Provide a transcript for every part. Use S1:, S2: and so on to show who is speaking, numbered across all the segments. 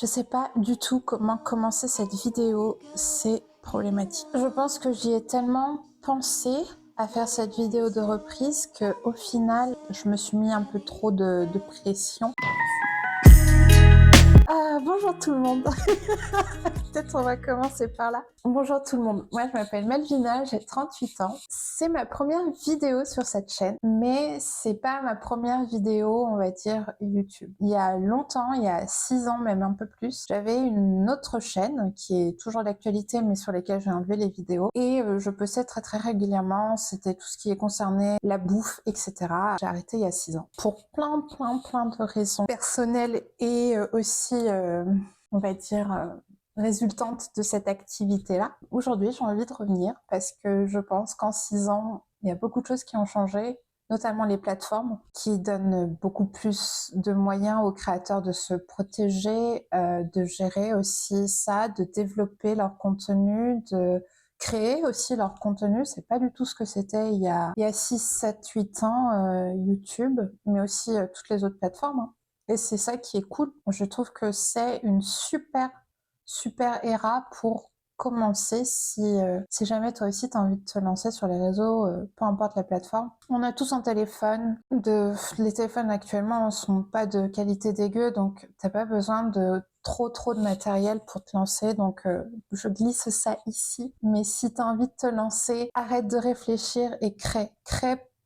S1: Je sais pas du tout comment commencer cette vidéo, c'est problématique. Je pense que j'y ai tellement pensé à faire cette vidéo de reprise qu'au final, je me suis mis un peu trop de pression. Bonjour tout le monde. Peut-être on va commencer par là. Bonjour tout le monde, moi je m'appelle Malvina, j'ai 38 ans. C'est ma première vidéo sur cette chaîne, mais c'est pas ma première vidéo, on va dire, YouTube. Il y a longtemps, il y a 6 ans, même un peu plus, j'avais une autre chaîne qui est toujours d'actualité, mais sur laquelle j'ai enlevé les vidéos. Et je postais très régulièrement, c'était tout ce qui est concerné la bouffe, etc. J'ai arrêté il y a 6 ans. Pour plein de raisons personnelles et aussi, on va dire, résultante de cette activité-là. Aujourd'hui, j'ai envie de revenir parce que je pense qu'en 6 ans, il y a beaucoup de choses qui ont changé, notamment les plateformes qui donnent beaucoup plus de moyens aux créateurs de se protéger, de gérer aussi ça, de développer leur contenu, de créer aussi leur contenu. C'est pas du tout ce que c'était il y a 6, 7, 8 ans, YouTube, mais aussi toutes les autres plateformes, hein. Et c'est ça qui est cool. Je trouve que c'est une super era pour commencer si jamais toi aussi tu as envie de te lancer sur les réseaux, peu importe la plateforme. On a tous un téléphone, les téléphones actuellement sont pas de qualité dégueu, donc t'as pas besoin de trop de matériel pour te lancer, donc je glisse ça ici. Mais si tu as envie de te lancer, arrête de réfléchir et crée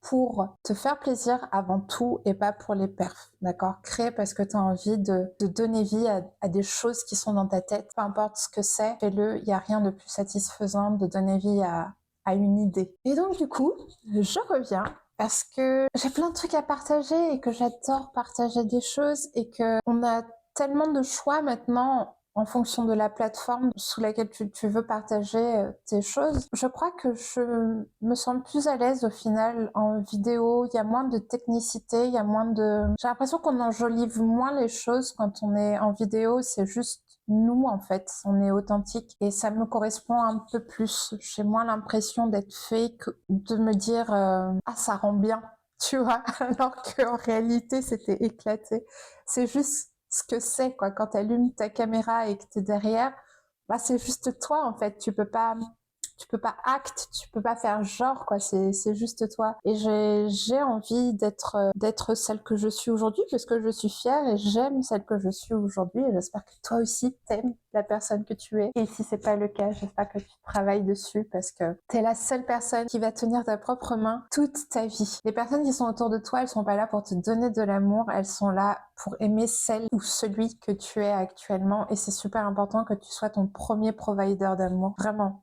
S1: pour te faire plaisir avant tout et pas pour les perfs, d'accord? Crée parce que tu as envie de donner vie à des choses qui sont dans ta tête, peu importe ce que c'est, fais-le, il n'y a rien de plus satisfaisant de donner vie à une idée. Et donc du coup, je reviens parce que j'ai plein de trucs à partager et que j'adore partager des choses et que on a tellement de choix maintenant en fonction de la plateforme sous laquelle tu veux partager tes choses. Je crois que je me sens plus à l'aise au final en vidéo. Il y a moins de technicité, il y a moins de... J'ai l'impression qu'on enjolive moins les choses quand on est en vidéo. C'est juste nous, en fait. On est authentique et ça me correspond un peu plus. J'ai moins l'impression d'être fake, de me dire ah, ça rend bien, tu vois, alors qu'en réalité, c'était éclaté. C'est juste ce que c'est, quoi. Quand tu allumes ta caméra et que tu es derrière, bah, c'est juste toi, en fait. Tu peux pas tu peux pas faire genre, quoi. C'est juste toi. Et j'ai envie d'être celle que je suis aujourd'hui parce que je suis fière et j'aime celle que je suis aujourd'hui. Et j'espère que toi aussi t'aimes la personne que tu es. Et si c'est pas le cas, j'espère que tu travailles dessus parce que t'es la seule personne qui va tenir ta propre main toute ta vie. Les personnes qui sont autour de toi, elles sont pas là pour te donner de l'amour, elles sont là pour aimer celle ou celui que tu es actuellement. Et c'est super important que tu sois ton premier provider d'amour. Vraiment.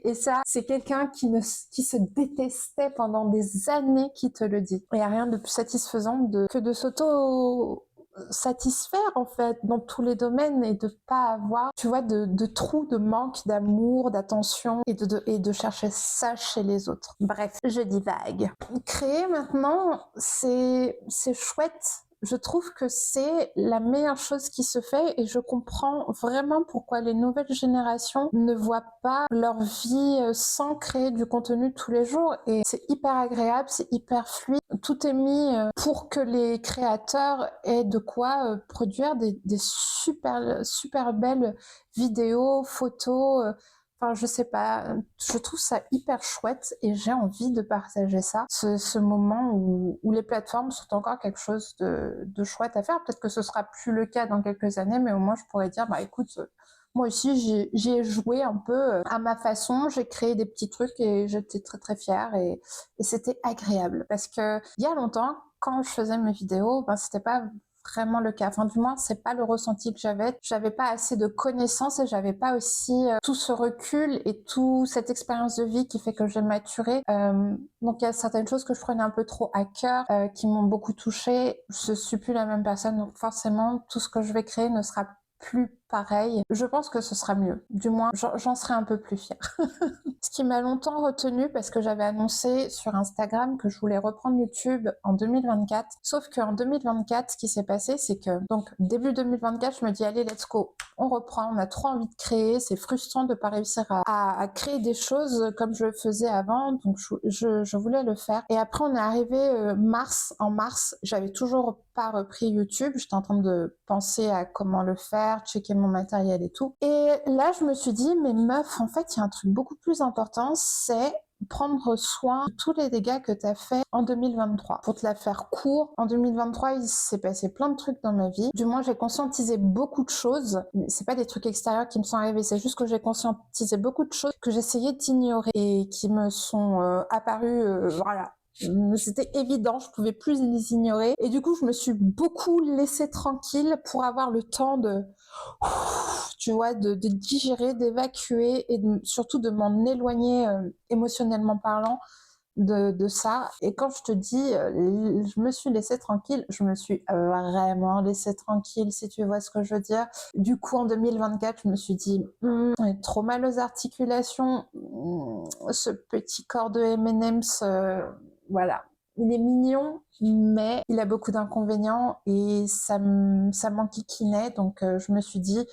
S1: Et ça, c'est quelqu'un qui se détestait pendant des années qui te le dit. Il n'y a rien de plus satisfaisant que de s'auto satisfaire en fait dans tous les domaines et de pas avoir, tu vois, de trous, de manque d'amour, d'attention et de chercher ça chez les autres. Bref, je divague. Créer maintenant, c'est chouette. Je trouve que c'est la meilleure chose qui se fait et je comprends vraiment pourquoi les nouvelles générations ne voient pas leur vie sans créer du contenu tous les jours. Et c'est hyper agréable, c'est hyper fluide. Tout est mis pour que les créateurs aient de quoi produire des super belles vidéos, photos. Enfin, je sais pas, je trouve ça hyper chouette et j'ai envie de partager ça. Ce moment où les plateformes sont encore quelque chose de chouette à faire. Peut-être que ce sera plus le cas dans quelques années, mais au moins je pourrais dire, bah écoute, moi aussi j'y ai joué un peu à ma façon, j'ai créé des petits trucs et j'étais très fière et c'était agréable. Parce que il y a longtemps, quand je faisais mes vidéos, ben c'était pas vraiment le cas. Enfin, du moins, c'est pas le ressenti que j'avais. J'avais pas assez de connaissances et j'avais pas aussi tout ce recul et toute cette expérience de vie qui fait que j'ai maturé. Donc, il y a certaines choses que je prenais un peu trop à cœur, qui m'ont beaucoup touchée. Je suis plus la même personne, donc forcément, tout ce que je vais créer ne sera plus pareil, je pense que ce sera mieux. Du moins, j'en serai un peu plus fière. Ce qui m'a longtemps retenue, parce que j'avais annoncé sur Instagram que je voulais reprendre YouTube en 2024. Sauf qu'en 2024, ce qui s'est passé, c'est que, donc, début 2024, je me dis, allez, let's go. On reprend, on a trop envie de créer. C'est frustrant de pas réussir à créer des choses comme je le faisais avant. Donc, je voulais le faire. Et après, on est arrivé en mars, j'avais toujours pas repris YouTube. J'étais en train de penser à comment le faire, checker mon matériel et tout. Et là, je me suis dit, mais meuf, en fait, il y a un truc beaucoup plus important, c'est prendre soin de tous les dégâts que tu as fait en 2023. Pour te la faire court, en 2023, il s'est passé plein de trucs dans ma vie. Du moins, j'ai conscientisé beaucoup de choses. C'est pas des trucs extérieurs qui me sont arrivés, c'est juste que j'ai conscientisé beaucoup de choses que j'essayais d'ignorer et qui me sont apparues, voilà. C'était évident, je pouvais plus les ignorer. Et du coup, je me suis beaucoup laissée tranquille pour avoir le temps de, tu vois, de digérer, d'évacuer et surtout de m'en éloigner émotionnellement parlant de ça. Et quand je te dis, je me suis laissée tranquille, je me suis vraiment laissée tranquille, si tu vois ce que je veux dire. Du coup, en 2024, je me suis dit, j'ai trop mal aux articulations, ce petit corps de M&M's, voilà. Il est mignon, mais il a beaucoup d'inconvénients et ça m'enquiquinait. Donc, je me suis dit,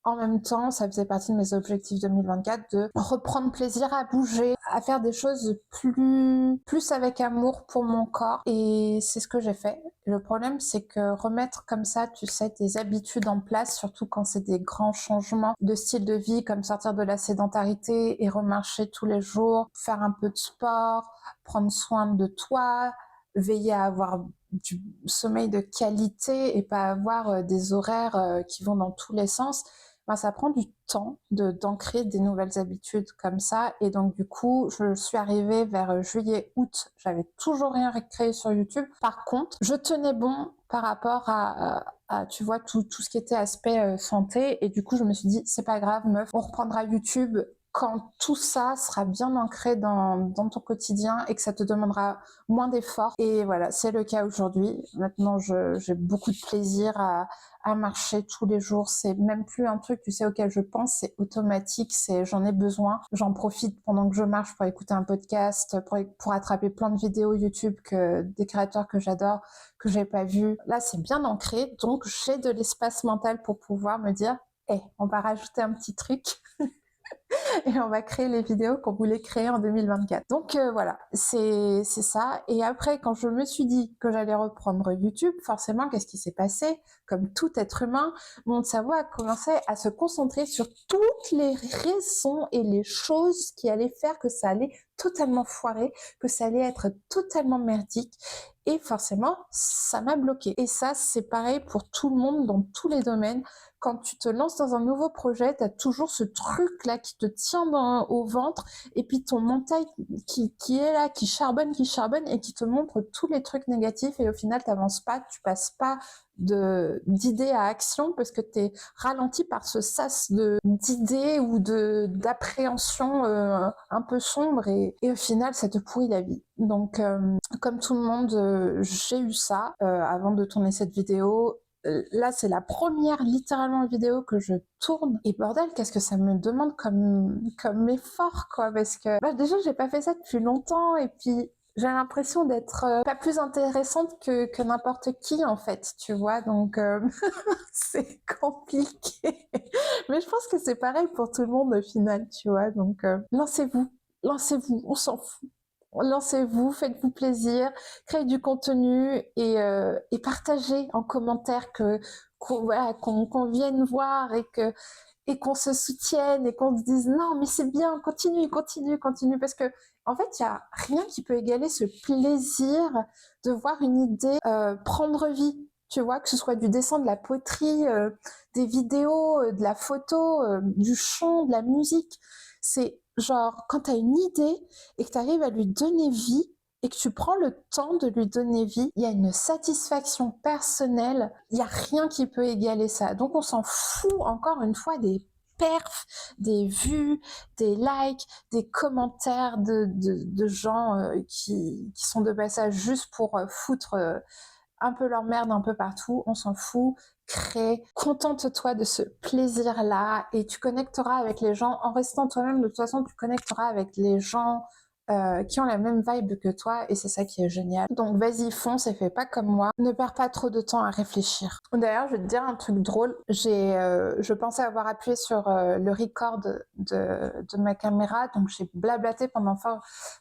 S1: en même temps, ça faisait partie de mes objectifs 2024 de reprendre plaisir à bouger, à faire des choses plus avec amour pour mon corps. Et c'est ce que j'ai fait. Le problème, c'est que remettre comme ça, tu sais, tes habitudes en place, surtout quand c'est des grands changements de style de vie, comme sortir de la sédentarité et remarcher tous les jours, faire un peu de sport, prendre soin de toi, veiller à avoir du sommeil de qualité et pas avoir des horaires qui vont dans tous les sens. Ben, ça prend du temps d'ancrer des nouvelles habitudes comme ça. Et donc, du coup, je suis arrivée vers juillet, août. J'avais toujours rien créé sur YouTube. Par contre, je tenais bon par rapport à tu vois, tout ce qui était aspect santé. Et du coup, je me suis dit, c'est pas grave, meuf, on reprendra YouTube quand tout ça sera bien ancré dans ton quotidien et que ça te demandera moins d'efforts. Et voilà, c'est le cas aujourd'hui. Maintenant, j'ai beaucoup de plaisir à marcher tous les jours. C'est même plus un truc, tu sais, auquel je pense, c'est automatique, j'en ai besoin. J'en profite pendant que je marche pour écouter un podcast, pour attraper plein de vidéos YouTube des créateurs que j'adore, que j'ai pas vu. Là, c'est bien ancré, donc j'ai de l'espace mental pour pouvoir me dire, on va rajouter un petit truc. Et on va créer les vidéos qu'on voulait créer en 2024. Donc voilà, c'est ça. Et après, quand je me suis dit que j'allais reprendre YouTube, forcément, qu'est-ce qui s'est passé? Comme tout être humain, mon cerveau a commencé à se concentrer sur toutes les raisons et les choses qui allaient faire que ça allait totalement foirer, que ça allait être totalement merdique. Et forcément, ça m'a bloqué. Et ça, c'est pareil pour tout le monde dans tous les domaines. Quand tu te lances dans un nouveau projet, tu as toujours ce truc-là qui te tient au ventre et puis ton mental qui est là, qui charbonne et qui te montre tous les trucs négatifs et au final, tu n'avances pas, tu passes pas d'idée à action parce que tu es ralenti par ce sas d'idées ou d'appréhension un peu sombre et au final, ça te pourrit la vie. Donc, comme tout le monde, j'ai eu ça avant de tourner cette vidéo. Là, c'est la première littéralement vidéo que je tourne. Et bordel, qu'est-ce que ça me demande comme effort, quoi. Parce que déjà, j'ai pas fait ça depuis longtemps. Et puis, j'ai l'impression d'être pas plus intéressante que n'importe qui, en fait, tu vois. Donc, c'est compliqué. Mais je pense que c'est pareil pour tout le monde au final, tu vois. Donc, lancez-vous, on s'en fout. Lancez-vous, faites-vous plaisir, créez du contenu et partagez en commentaire qu'on vienne voir et qu'on se soutienne et qu'on se dise non mais c'est bien, continue parce que en fait il y a rien qui peut égaler ce plaisir de voir une idée prendre vie. Tu vois, que ce soit du dessin, de la poterie, des vidéos, de la photo, du chant, de la musique. C'est genre quand tu as une idée et que tu arrives à lui donner vie et que tu prends le temps de lui donner vie, il y a une satisfaction personnelle, il n'y a rien qui peut égaler ça. Donc on s'en fout encore une fois des perfs, des vues, des likes, des commentaires de gens qui sont de passage juste pour foutre un peu leur merde un peu partout, on s'en fout. crée, contente-toi de ce plaisir-là et tu connecteras avec les gens en restant toi-même. De toute façon, tu connecteras avec les gens qui ont la même vibe que toi et c'est ça qui est génial. Donc vas-y, fonce et fais pas comme moi. Ne perds pas trop de temps à réfléchir. D'ailleurs, je vais te dire un truc drôle. Je pensais avoir appuyé sur le record de ma caméra, donc j'ai blablaté pendant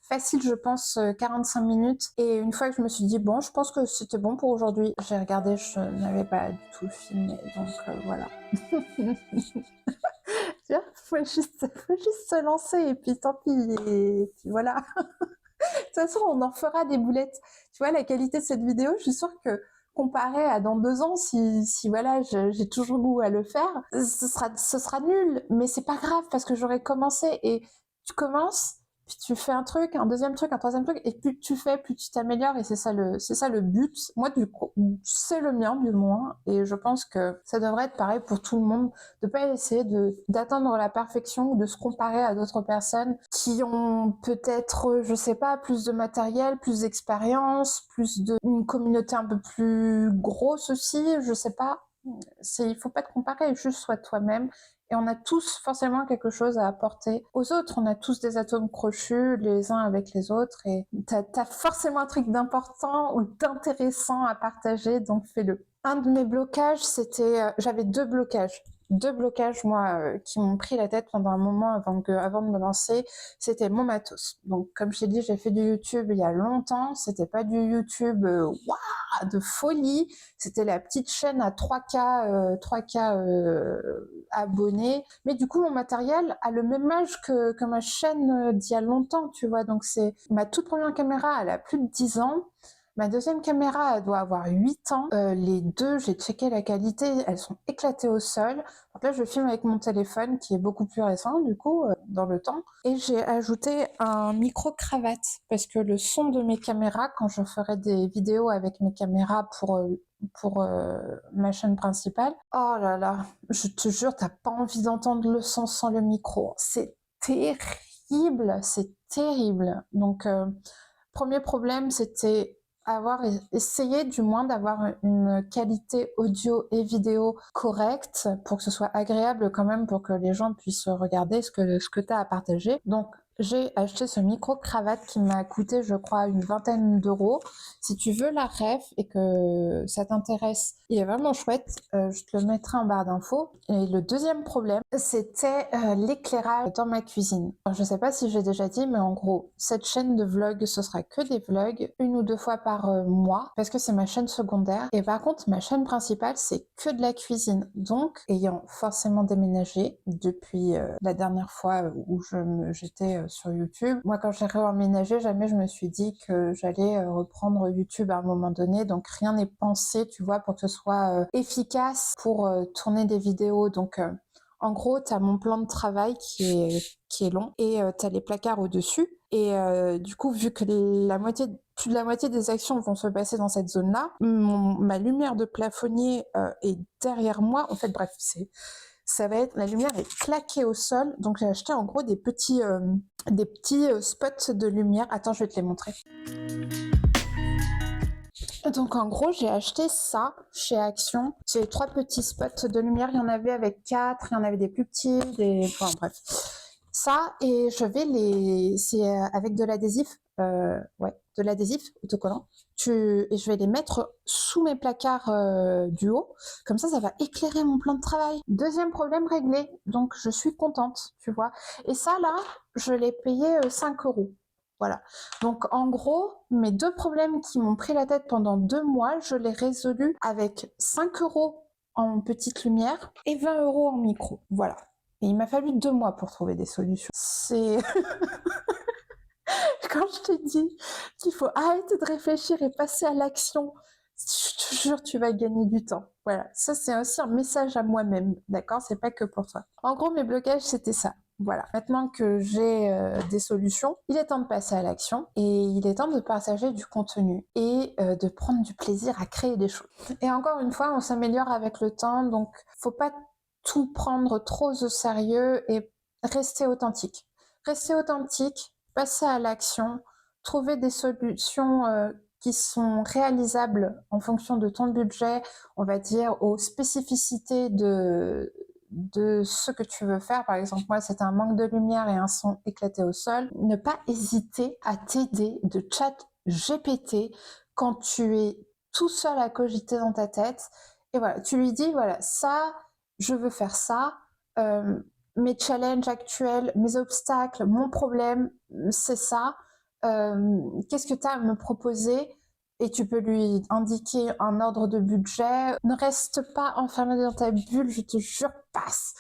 S1: facile, je pense, 45 minutes. Et une fois que je me suis dit, bon, je pense que c'était bon pour aujourd'hui, j'ai regardé, je n'avais pas du tout filmé, donc voilà. Tu vois, faut juste se lancer et puis tant pis, et puis voilà. De toute façon, on en fera des boulettes. Tu vois, la qualité de cette vidéo, je suis sûre que comparé à dans 2 ans, si voilà, j'ai toujours goût à le faire, ce sera nul. Mais c'est pas grave parce que j'aurais commencé et tu commences, puis tu fais un truc, un deuxième truc, un troisième truc, et plus tu fais, plus tu t'améliores et c'est ça le but. Moi, du coup, c'est le mien du moins et je pense que ça devrait être pareil pour tout le monde, de pas essayer d'atteindre la perfection ou de se comparer à d'autres personnes qui ont peut-être, je sais pas, plus de matériel, plus d'expérience, une communauté un peu plus grosse aussi, je sais pas. Il faut pas te comparer, juste sois toi-même. Et on a tous forcément quelque chose à apporter aux autres. On a tous des atomes crochus les uns avec les autres et t'as forcément un truc d'important ou d'intéressant à partager, donc fais-le. Un de mes blocages, j'avais 2 blocages, moi, qui m'ont pris la tête pendant un moment avant de me lancer. C'était mon matos. Donc, comme je t'ai dit, j'ai fait du YouTube il y a longtemps. C'était pas du YouTube de folie. C'était la petite chaîne à 3K abonnés. Mais du coup, mon matériel a le même âge que ma chaîne d'il y a longtemps, tu vois. Donc, c'est ma toute première caméra, elle a plus de 10 ans. Ma deuxième caméra, elle doit avoir 8 ans. Les deux, j'ai checké la qualité, elles sont éclatées au sol. Donc là, je filme avec mon téléphone qui est beaucoup plus récent, du coup, dans le temps. Et j'ai ajouté un micro-cravate parce que le son de mes caméras, quand je ferai des vidéos avec mes caméras pour ma chaîne principale, oh là là, je te jure, t'as pas envie d'entendre le son sans le micro. C'est terrible, c'est terrible. Donc, premier problème, c'était essayer du moins d'avoir une qualité audio et vidéo correcte pour que ce soit agréable quand même pour que les gens puissent regarder ce que tu as à partager. Donc j'ai acheté ce micro-cravate qui m'a coûté, je crois, une 20aine d'euros. Si tu veux la ref et que ça t'intéresse, il est vraiment chouette, je te le mettrai en barre d'infos. Et le deuxième problème, c'était l'éclairage dans ma cuisine. Alors, je sais pas si j'ai déjà dit, mais en gros, cette chaîne de vlog, ce sera que des vlogs, 1 ou 2 fois par mois, parce que c'est ma chaîne secondaire. Et par contre, ma chaîne principale, c'est que de la cuisine. Donc, ayant forcément déménagé depuis la dernière fois où j'étais sur YouTube, moi, quand j'ai réemménagé, jamais je me suis dit que j'allais reprendre YouTube à un moment donné. Donc, rien n'est pensé, tu vois, pour que ce soit efficace pour tourner des vidéos. Donc, en gros, tu as mon plan de travail qui est long et tu as les placards au-dessus. Et du coup, vu que plus de la moitié des actions vont se passer dans cette zone-là, ma lumière de plafonnier est derrière moi. En fait, bref, ça va être, la lumière est claquée au sol. Donc, j'ai acheté en gros des petits spots de lumière. Attends, je vais te les montrer. Donc en gros, j'ai acheté ça chez Action. C'est 3 petits spots de lumière. Il y en avait avec 4, il y en avait des plus petits, enfin bref. Ça, et c'est avec de l'adhésif, de l'adhésif autocollant. Et je vais les mettre sous mes placards du haut. Comme ça va éclairer mon plan de travail. Deuxième problème réglé. Donc je suis contente, tu vois. Et ça là, je l'ai payé 5 euros. Voilà. Donc en gros, mes 2 problèmes qui m'ont pris la tête pendant 2 mois, je les résolus avec 5 euros en petite lumière et 20 euros en micro. Voilà. Et il m'a fallu 2 mois pour trouver des solutions. C'est... Quand je te dis qu'il faut arrêter de réfléchir et passer à l'action, je te jure, tu vas gagner du temps. Voilà. Ça, c'est aussi un message à moi-même. D'accord? C'est pas que pour toi. En gros, mes blocages, c'était ça. Voilà, maintenant que j'ai des solutions, il est temps de passer à l'action et il est temps de partager du contenu et de prendre du plaisir à créer des choses. Et encore une fois, on s'améliore avec le temps, donc faut pas tout prendre trop au sérieux et rester authentique. Rester authentique, passer à l'action, trouver des solutions qui sont réalisables en fonction de ton budget, on va dire aux spécificités de ce que tu veux faire. Par exemple, moi, c'était un manque de lumière et un son éclaté au sol. Ne pas hésiter à t'aider de chat GPT quand tu es tout seul à cogiter dans ta tête. Et voilà, tu lui dis, voilà, ça, je veux faire ça. Mes challenges actuels, mes obstacles, mon problème, c'est ça. Qu'est-ce que tu as à me proposer? Et tu peux lui indiquer un ordre de budget. Ne reste pas enfermé dans ta bulle, je te jure, passe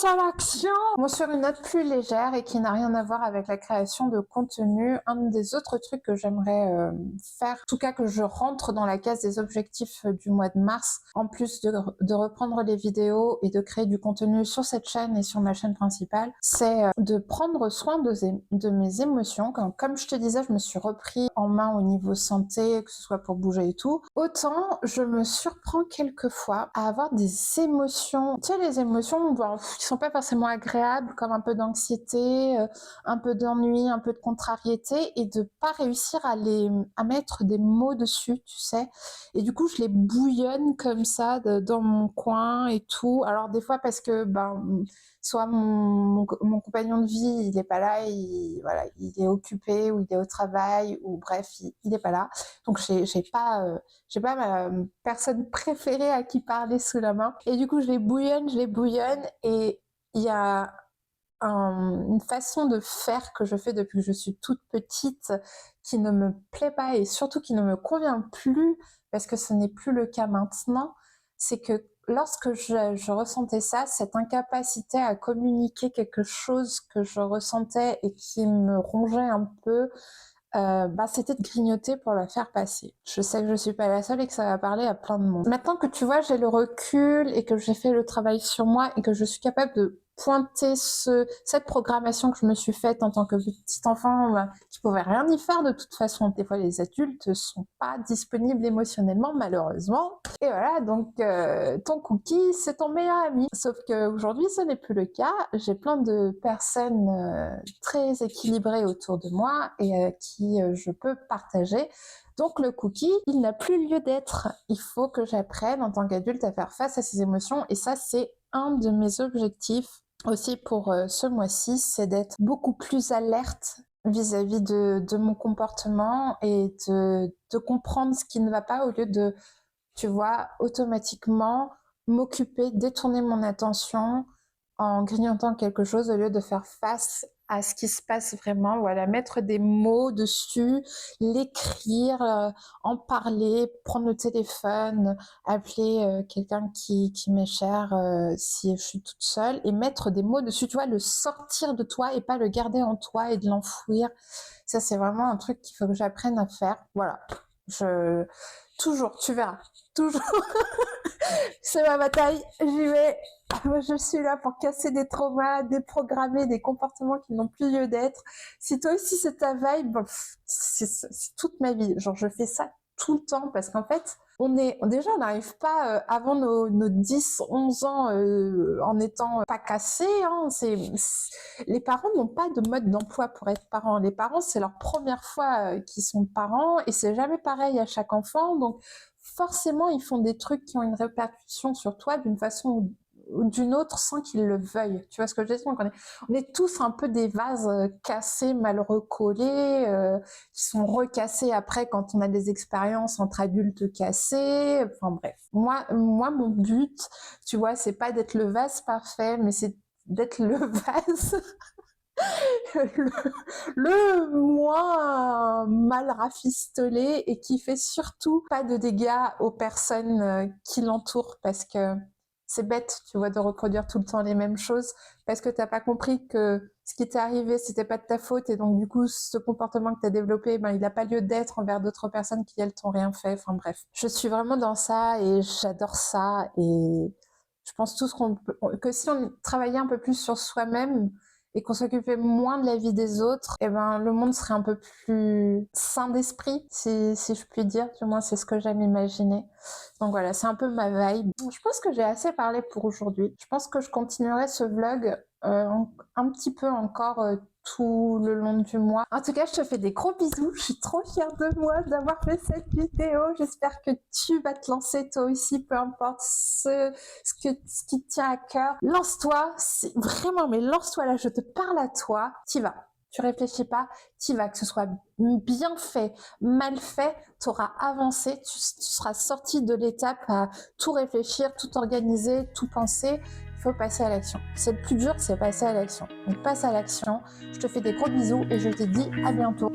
S1: à l'action. Bon, sur une note plus légère et qui n'a rien à voir avec la création de contenu, un des autres trucs que j'aimerais faire, en tout cas que je rentre dans la case des objectifs du mois de mars, en plus de reprendre les vidéos et de créer du contenu sur cette chaîne et sur ma chaîne principale, c'est de prendre soin de mes émotions. Comme je te disais, je me suis repris en main au niveau santé, que ce soit pour bouger et tout. Autant je me surprends quelquefois à avoir des émotions, tu sais, les émotions qui sont pas forcément agréables, comme un peu d'anxiété, un peu d'ennui, un peu de contrariété, et de pas réussir à mettre des mots dessus, tu sais. Et du coup, je les bouillonne comme ça dans mon coin et tout. Alors des fois parce que soit mon compagnon de vie, il est pas là, voilà, il est occupé ou il est au travail ou bref, il est pas là. Donc j'ai pas ma personne préférée à qui parler sous la main. Et du coup, je les bouillonne et il y a une façon de faire que je fais depuis que je suis toute petite qui ne me plaît pas et surtout qui ne me convient plus parce que ce n'est plus le cas maintenant, c'est que lorsque je ressentais ça, cette incapacité à communiquer quelque chose que je ressentais et qui me rongeait un peu, c'était de grignoter pour le faire passer. Je sais que je suis pas la seule et que ça va parler à plein de monde. Maintenant que tu vois, j'ai le recul et que j'ai fait le travail sur moi et que je suis capable de pointer cette programmation que je me suis faite en tant que petit enfant qui pouvait rien y faire de toute façon. Des fois, les adultes sont pas disponibles émotionnellement, malheureusement. Et voilà, donc ton cookie, c'est ton meilleur ami. Sauf qu'aujourd'hui, ce n'est plus le cas. J'ai plein de personnes très équilibrées autour de moi et qui je peux partager. Donc le cookie, il n'a plus lieu d'être. Il faut que j'apprenne en tant qu'adulte à faire face à ces émotions et ça, c'est un de mes objectifs aussi pour ce mois-ci, c'est d'être beaucoup plus alerte vis-à-vis de mon comportement et de comprendre ce qui ne va pas au lieu de, tu vois, automatiquement m'occuper, détourner mon attention en grignotant quelque chose au lieu de faire face à ce qui se passe vraiment, voilà, mettre des mots dessus, l'écrire, en parler, prendre le téléphone, appeler quelqu'un qui m'est cher si je suis toute seule et mettre des mots dessus, tu vois, le sortir de toi et pas le garder en toi et de l'enfouir. Ça, c'est vraiment un truc qu'il faut que j'apprenne à faire. Voilà. Toujours, tu verras. Toujours. C'est ma bataille. J'y vais. Je suis là pour casser des traumas, déprogrammer des comportements qui n'ont plus lieu d'être. Si toi aussi c'est ta vibe, c'est toute ma vie. Genre, je fais ça tout le temps parce qu'en fait, on n'arrive pas avant nos 10, 11 ans en étant pas cassés. Hein. Les parents n'ont pas de mode d'emploi pour être parents. Les parents, c'est leur première fois qu'ils sont parents et c'est jamais pareil à chaque enfant. Donc, forcément, ils font des trucs qui ont une répercussion sur toi d'une façon ou d'une autre sans qu'ils le veuillent. Tu vois ce que je veux dire? On est tous un peu des vases cassés, mal recollés, qui sont recassés après quand on a des expériences entre adultes cassés. Enfin bref. Moi, mon but, tu vois, c'est pas d'être le vase parfait, mais c'est d'être le vase le moins mal rafistolé et qui fait surtout pas de dégâts aux personnes qui l'entourent parce que c'est bête, tu vois, de reproduire tout le temps les mêmes choses parce que t'as pas compris que ce qui t'est arrivé, c'était pas de ta faute et donc du coup, ce comportement que t'as développé, il n'a pas lieu d'être envers d'autres personnes qui, elles, t'ont rien fait. Enfin bref, je suis vraiment dans ça et j'adore ça et je pense tous que si on travaillait un peu plus sur soi-même, et qu'on s'occupait moins de la vie des autres, le monde serait un peu plus sain d'esprit, si je puis dire. Du moins, c'est ce que j'aime imaginer. Donc voilà, c'est un peu ma vibe. Je pense que j'ai assez parlé pour aujourd'hui. Je pense que je continuerai ce vlog un petit peu encore tout le long du mois. En tout cas, je te fais des gros bisous. Je suis trop fière de moi d'avoir fait cette vidéo. J'espère que tu vas te lancer toi aussi, peu importe ce qui te tient à cœur. Lance-toi, vraiment, mais lance-toi là, je te parle à toi. T'y vas. Tu réfléchis pas, t'y vas, que ce soit bien fait, mal fait, tu auras avancé, tu seras sorti de l'étape à tout réfléchir, tout organiser, tout penser. Il faut passer à l'action. C'est le plus dur, c'est passer à l'action. Donc passe à l'action. Je te fais des gros bisous et je te dis à bientôt.